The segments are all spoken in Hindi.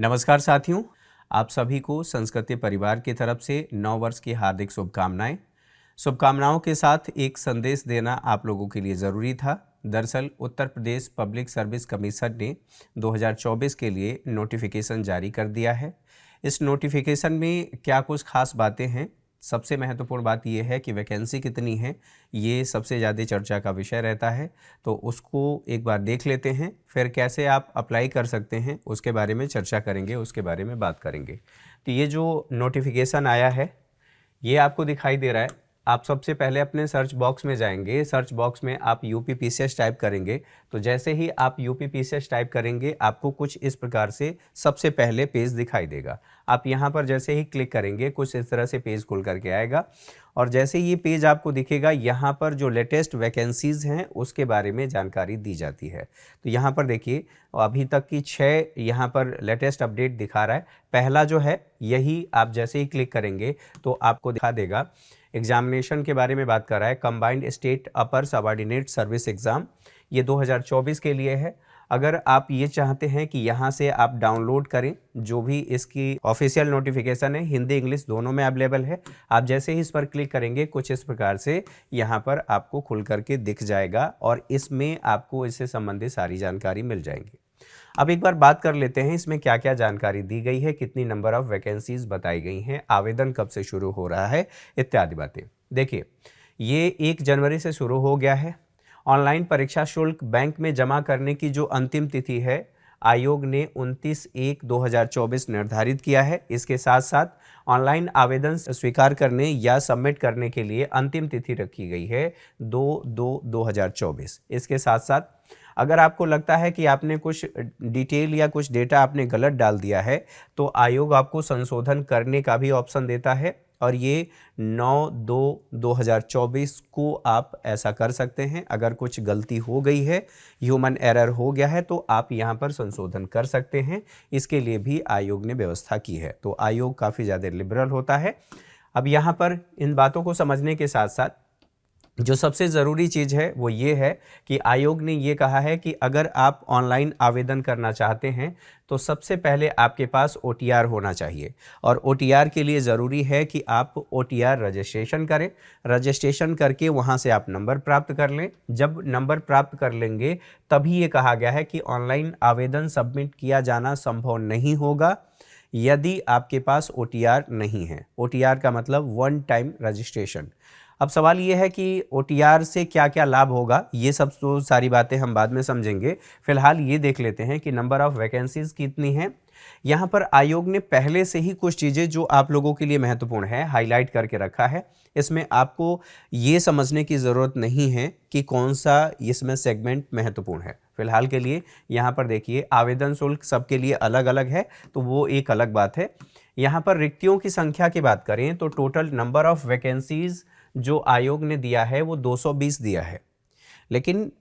नमस्कार साथियों, आप सभी को संस्कृति परिवार की तरफ से नव वर्ष की हार्दिक शुभकामनाएं। शुभकामनाओं के साथ एक संदेश देना आप लोगों के लिए ज़रूरी था। दरअसल Uttar Pradesh public service commission ने 2024 के लिए नोटिफिकेशन जारी कर दिया है। इस नोटिफिकेशन में क्या कुछ खास बातें हैं, सबसे महत्वपूर्ण बात यह है कि वैकेंसी कितनी है, ये सबसे ज़्यादा चर्चा का विषय रहता है। तो उसको एक बार देख लेते हैं, फिर कैसे आप अप्लाई कर सकते हैं उसके बारे में चर्चा करेंगे, उसके बारे में बात करेंगे। तो ये जो नोटिफिकेशन आया है ये आपको दिखाई दे रहा है। आप सबसे पहले अपने सर्च बॉक्स में जाएंगे, सर्च बॉक्स में आप यूपीपीसीएस टाइप करेंगे। तो जैसे ही आप यूपीपीसीएस टाइप करेंगे आपको कुछ इस प्रकार से सबसे पहले पेज दिखाई देगा। आप यहाँ पर जैसे ही क्लिक करेंगे कुछ इस तरह से पेज खुल करके आएगा और जैसे ये पेज आपको दिखेगा यहाँ पर जो लेटेस्ट वैकेंसीज़ हैं उसके बारे में जानकारी दी जाती है। तो यहाँ पर देखिए अभी तक की 6 यहाँ पर लेटेस्ट अपडेट दिखा रहा है। पहला जो है यही आप जैसे ही क्लिक करेंगे तो आपको दिखा देगा, एग्जामिनेशन के बारे में बात कर रहा है। कंबाइंड स्टेट अपर सबऑर्डिनेट सर्विस एग्ज़ाम ये 2024 के लिए है। अगर आप ये चाहते हैं कि यहाँ से आप डाउनलोड करें, जो भी इसकी ऑफिशियल नोटिफिकेशन है हिंदी इंग्लिश दोनों में अवेलेबल है। आप जैसे ही इस पर क्लिक करेंगे कुछ इस प्रकार से यहाँ पर आपको खुल करके दिख जाएगा और इसमें आपको इससे संबंधित सारी जानकारी मिल जाएगी। अब एक बार बात कर लेते हैं इसमें क्या क्या जानकारी दी गई है, कितनी नंबर ऑफ वैकेंसीज बताई गई हैं, आवेदन कब से शुरू हो रहा है, इत्यादि बातें। देखिए ये 1 जनवरी से शुरू हो गया है। ऑनलाइन परीक्षा शुल्क बैंक में जमा करने की जो अंतिम तिथि है आयोग ने 29/1/2024 निर्धारित किया है। इसके साथ साथ ऑनलाइन आवेदन स्वीकार करने या सबमिट करने के लिए अंतिम तिथि रखी गई है 2/2/2024। इसके साथ साथ अगर आपको लगता है कि आपने कुछ डिटेल या कुछ डेटा आपने गलत डाल दिया है तो आयोग आपको संशोधन करने का भी ऑप्शन देता है और ये 9/2/2024 को आप ऐसा कर सकते हैं। अगर कुछ गलती हो गई है, ह्यूमन एरर हो गया है तो आप यहाँ पर संशोधन कर सकते हैं। इसके लिए भी आयोग ने व्यवस्था की है। तो आयोग काफ़ी ज़्यादा लिबरल होता है। अब यहाँ पर इन बातों को समझने के साथ साथ जो सबसे ज़रूरी चीज़ है वो ये है कि आयोग ने ये कहा है कि अगर आप ऑनलाइन आवेदन करना चाहते हैं तो सबसे पहले आपके पास OTR होना चाहिए और OTR के लिए ज़रूरी है कि आप OTR रजिस्ट्रेशन करें। रजिस्ट्रेशन करके वहाँ से आप नंबर प्राप्त कर लें। जब नंबर प्राप्त कर लेंगे तभी ये कहा गया है कि ऑनलाइन आवेदन सबमिट किया जाना संभव नहीं होगा यदि आपके पास OTR नहीं है। OTR का मतलब वन टाइम रजिस्ट्रेशन। अब सवाल ये है कि OTR से क्या क्या लाभ होगा, ये सब तो सारी बातें हम बाद में समझेंगे। फिलहाल ये देख लेते हैं कि नंबर ऑफ़ वैकेंसीज़ कितनी हैं। यहाँ पर आयोग ने पहले से ही कुछ चीज़ें जो आप लोगों के लिए महत्वपूर्ण है हाईलाइट करके रखा है। इसमें आपको ये समझने की ज़रूरत नहीं है कि कौन सा इसमें सेगमेंट महत्वपूर्ण है। फिलहाल के लिए यहाँ पर देखिए आवेदन शुल्क सबके लिए अलग अलग है तो वो एक अलग बात है। यहाँ पर रिक्तियों की संख्या की बात करें तो टोटल नंबर ऑफ़ वैकेंसीज़ जो आयोग ने दिया है वो 220 दिया है। लेकिन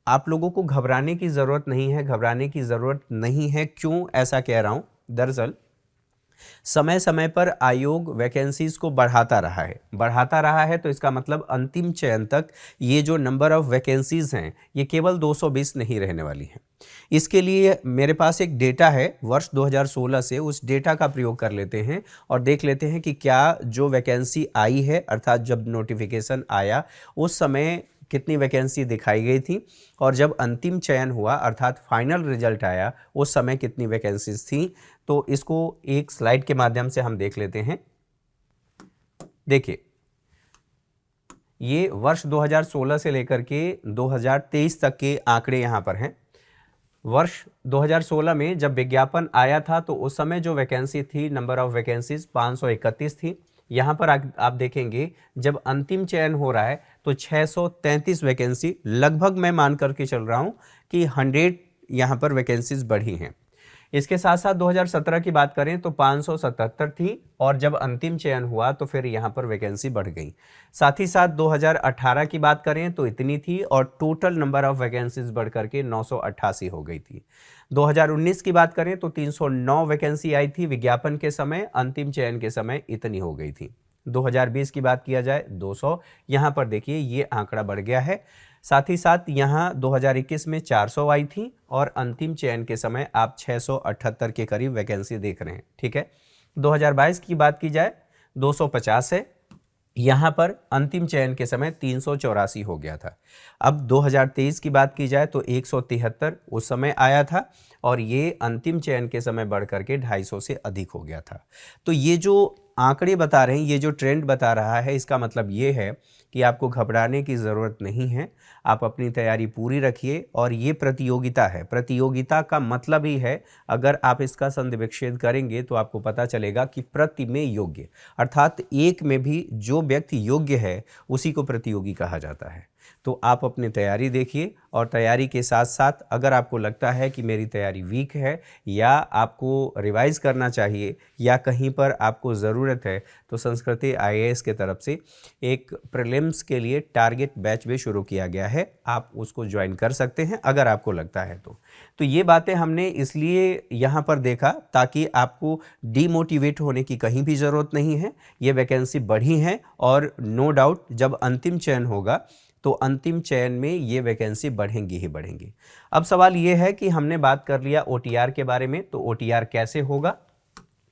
आप लोगों को घबराने की ज़रूरत नहीं है, घबराने की ज़रूरत नहीं है। क्यों ऐसा कह रहा हूँ? दरअसल समय समय पर आयोग वैकेंसीज़ को बढ़ाता रहा है तो इसका मतलब अंतिम चयन तक ये जो नंबर ऑफ़ वैकेंसीज़ हैं ये केवल 220 नहीं रहने वाली हैं। इसके लिए मेरे पास एक डेटा है वर्ष 2016 से, उस डेटा का प्रयोग कर लेते हैं और देख लेते हैं कि क्या जो वैकेंसी आई है अर्थात जब नोटिफिकेशन आया उस समय कितनी वैकेंसी दिखाई गई थी और जब अंतिम चयन हुआ अर्थात फाइनल रिजल्ट आया उस समय कितनी वैकेंसीज थी। तो इसको एक स्लाइड के माध्यम से हम देख लेते हैं। देखिए ये वर्ष 2016 से लेकर के 2023 तक के आंकड़े यहाँ पर हैं। वर्ष 2016 में जब विज्ञापन आया था तो उस समय जो वैकेंसी थी, नंबर ऑफ वैकेंसीज 531 थी। यहाँ पर आप देखेंगे जब अंतिम चयन हो रहा है तो 633 वैकेंसी, लगभग मैं मान करके चल रहा हूँ कि 100 यहाँ पर वैकेंसीज बढ़ी हैं। इसके साथ साथ 2017 की बात करें तो 577 थी और जब अंतिम चयन हुआ तो फिर यहाँ पर वैकेंसी बढ़ गई। साथ ही साथ 2018 की बात करें तो इतनी थी और टोटल नंबर ऑफ वैकेंसीज बढ़ करके 988 हो गई थी। 2019 की बात करें तो 309 वैकेंसी आई थी विज्ञापन के समय, अंतिम चयन के समय इतनी हो गई थी। 2020 की बात किया जाए 200, यहाँ पर देखिए ये आंकड़ा बढ़ गया है। साथ ही साथ यहाँ 2021 में 400 आई थी और अंतिम चयन के समय आप 678 के करीब वैकेंसी देख रहे हैं। ठीक है, 2022 की बात की जाए 250 है, यहाँ पर अंतिम चयन के समय 384 हो गया था। अब 2023 की बात की जाए तो 173 उस समय आया था और ये अंतिम चयन के समय बढ़ करके 250 से अधिक हो गया था। तो ये जो आंकड़े बता रहे हैं, ये जो ट्रेंड बता रहा है, इसका मतलब ये है कि आपको घबराने की ज़रूरत नहीं है। आप अपनी तैयारी पूरी रखिए और ये प्रतियोगिता है। प्रतियोगिता का मतलब ही है, अगर आप इसका संधिविच्छेद करेंगे तो आपको पता चलेगा कि प्रति में योग्य, अर्थात एक में भी जो व्यक्ति योग्य है उसी को प्रतियोगी कहा जाता है। तो आप अपनी तैयारी देखिए और तैयारी के साथ साथ अगर आपको लगता है कि मेरी तैयारी वीक है या आपको रिवाइज़ करना चाहिए या कहीं पर आपको ज़रूरत है, तो संस्कृति IAS के तरफ से एक प्रीलिम्स के लिए टारगेट बैच भी शुरू किया गया है, आप उसको ज्वाइन कर सकते हैं अगर आपको लगता है तो ये बातें हमने इसलिए यहाँ पर देखा ताकि आपको डीमोटिवेट होने की कहीं भी ज़रूरत नहीं है। ये वैकेंसी बढ़ी हैं और नो डाउट जब अंतिम चयन होगा तो अंतिम चयन में ये वैकेंसी बढ़ेंगी ही बढ़ेंगी। अब सवाल ये है कि हमने बात कर लिया OTR के बारे में, तो OTR कैसे होगा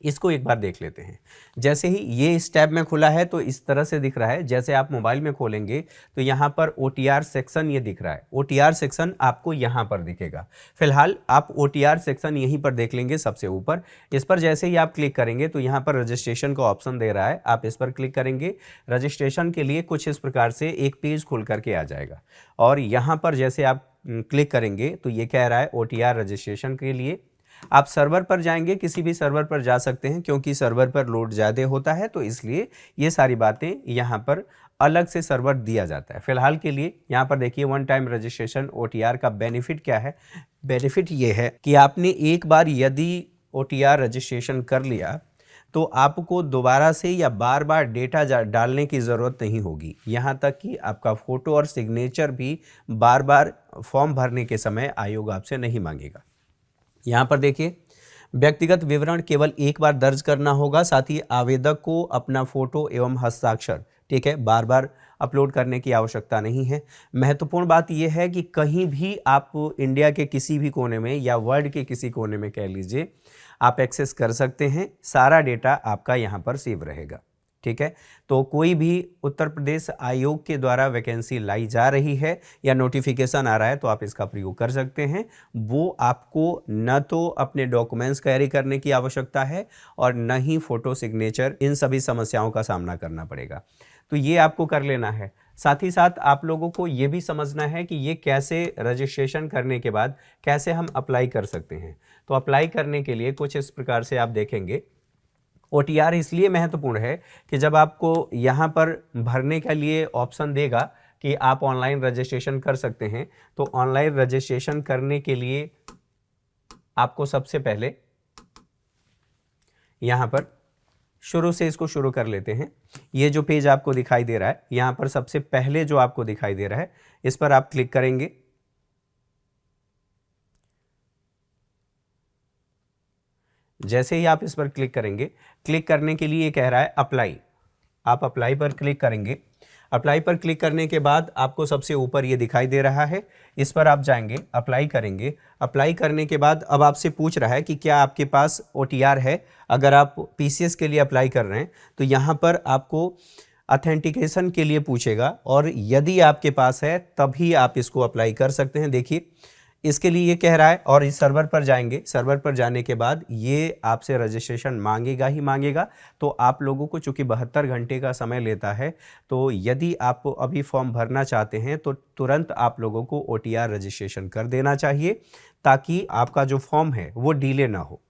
इसको एक बार देख लेते हैं। जैसे ही ये इस टैब में खुला है तो इस तरह से दिख रहा है। जैसे आप मोबाइल में खोलेंगे तो यहाँ पर OTR सेक्शन ये दिख रहा है। OTR सेक्शन आपको यहाँ पर दिखेगा। फिलहाल आप OTR सेक्शन यहीं पर देख लेंगे सबसे ऊपर। इस पर जैसे ही आप क्लिक करेंगे तो यहाँ पर रजिस्ट्रेशन का ऑप्शन दे रहा है, आप इस पर क्लिक करेंगे। रजिस्ट्रेशन के लिए कुछ इस प्रकार से एक पेज खुल करके आ जाएगा और यहाँ पर जैसे आप क्लिक करेंगे तो ये कह रहा है OTR रजिस्ट्रेशन के लिए आप सर्वर पर जाएंगे, किसी भी सर्वर पर जा सकते हैं क्योंकि सर्वर पर लोड ज़्यादा होता है, तो इसलिए ये सारी बातें यहाँ पर अलग से सर्वर दिया जाता है। फिलहाल के लिए यहाँ पर देखिए वन टाइम रजिस्ट्रेशन OTR का बेनिफिट क्या है। बेनिफिट ये है कि आपने एक बार यदि OTR रजिस्ट्रेशन कर लिया तो आपको दोबारा से या बार बार डेटा डालने की ज़रूरत नहीं होगी। यहाँ तक कि आपका फ़ोटो और सिग्नेचर भी बार बार फॉर्म भरने के समय आयोग आपसे नहीं मांगेगा। यहाँ पर देखिए व्यक्तिगत विवरण केवल एक बार दर्ज करना होगा, साथ ही आवेदक को अपना फोटो एवं हस्ताक्षर, ठीक है, बार बार अपलोड करने की आवश्यकता नहीं है। महत्वपूर्ण बात यह है कि कहीं भी आप इंडिया के किसी भी कोने में या वर्ल्ड के किसी कोने में कह लीजिए आप एक्सेस कर सकते हैं, सारा डेटा आपका यहाँ पर सेव रहेगा। ठीक है, तो कोई भी उत्तर प्रदेश आयोग के द्वारा वैकेंसी लाई जा रही है या नोटिफिकेशन आ रहा है तो आप इसका प्रयोग कर सकते हैं। वो आपको न तो अपने डॉक्यूमेंट्स कैरी करने की आवश्यकता है और न ही फोटो सिग्नेचर, इन सभी समस्याओं का सामना करना पड़ेगा। तो ये आपको कर लेना है। साथ ही साथ आप लोगों को ये भी समझना है कि ये कैसे रजिस्ट्रेशन करने के बाद कैसे हम अप्लाई कर सकते हैं। तो अप्लाई करने के लिए कुछ इस प्रकार से आप देखेंगे। OTR इसलिए महत्वपूर्ण है कि जब आपको यहाँ पर भरने के लिए ऑप्शन देगा कि आप ऑनलाइन रजिस्ट्रेशन कर सकते हैं, तो ऑनलाइन रजिस्ट्रेशन करने के लिए आपको सबसे पहले यहाँ पर शुरू से इसको शुरू कर लेते हैं। ये जो पेज आपको दिखाई दे रहा है, यहाँ पर सबसे पहले जो आपको दिखाई दे रहा है, इस पर आप क्लिक करेंगे। जैसे ही आप इस पर क्लिक करेंगे, क्लिक करने के लिए ये कह रहा है अप्लाई। आप अप्लाई पर क्लिक करेंगे। अप्लाई पर क्लिक करने के बाद आपको सबसे ऊपर ये दिखाई दे रहा है, इस पर आप जाएंगे, अप्लाई करेंगे। अप्लाई करने के बाद अब आपसे पूछ रहा है कि क्या आपके पास OTR है। अगर आप PCS के लिए अप्लाई कर रहे हैं तो यहाँ पर आपको ऑथेंटिकेशन के लिए पूछेगा और यदि आपके पास है तभी आप इसको अप्लाई कर सकते हैं। देखिए इसके लिए ये कह रहा है और इस सर्वर पर जाएंगे। सर्वर पर जाने के बाद ये आपसे रजिस्ट्रेशन मांगेगा ही मांगेगा। तो आप लोगों को चूँकि 72 घंटे का समय लेता है, तो यदि आप अभी फॉर्म भरना चाहते हैं तो तुरंत आप लोगों को OTR रजिस्ट्रेशन कर देना चाहिए ताकि आपका जो फॉर्म है वो डिले ना हो।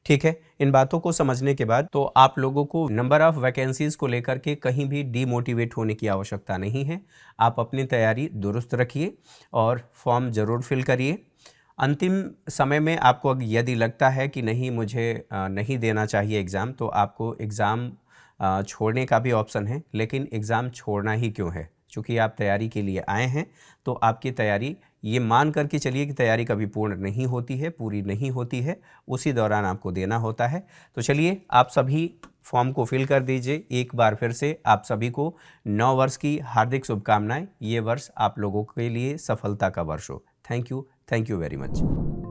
ठीक है, इन बातों को समझने के बाद तो आप लोगों को नंबर ऑफ़ वैकेंसीज़ को लेकर के कहीं भी डीमोटिवेट होने की आवश्यकता नहीं है। आप अपनी तैयारी दुरुस्त रखिए और फॉर्म ज़रूर फिल करिए। अंतिम समय में आपको यदि लगता है कि नहीं मुझे नहीं देना चाहिए एग्ज़ाम, तो आपको एग्ज़ाम छोड़ने का भी ऑप्शन है। लेकिन एग्ज़ाम छोड़ना ही क्यों है? चूँकि आप तैयारी के लिए आए हैं तो आपकी तैयारी, ये मान करके चलिए कि तैयारी कभी पूर्ण नहीं होती है, पूरी नहीं होती है, उसी दौरान आपको देना होता है। तो चलिए आप सभी फॉर्म को फिल कर दीजिए। एक बार फिर से आप सभी को नव वर्ष की हार्दिक शुभकामनाएं। ये वर्ष आप लोगों के लिए सफलता का वर्ष हो। Thank you very much.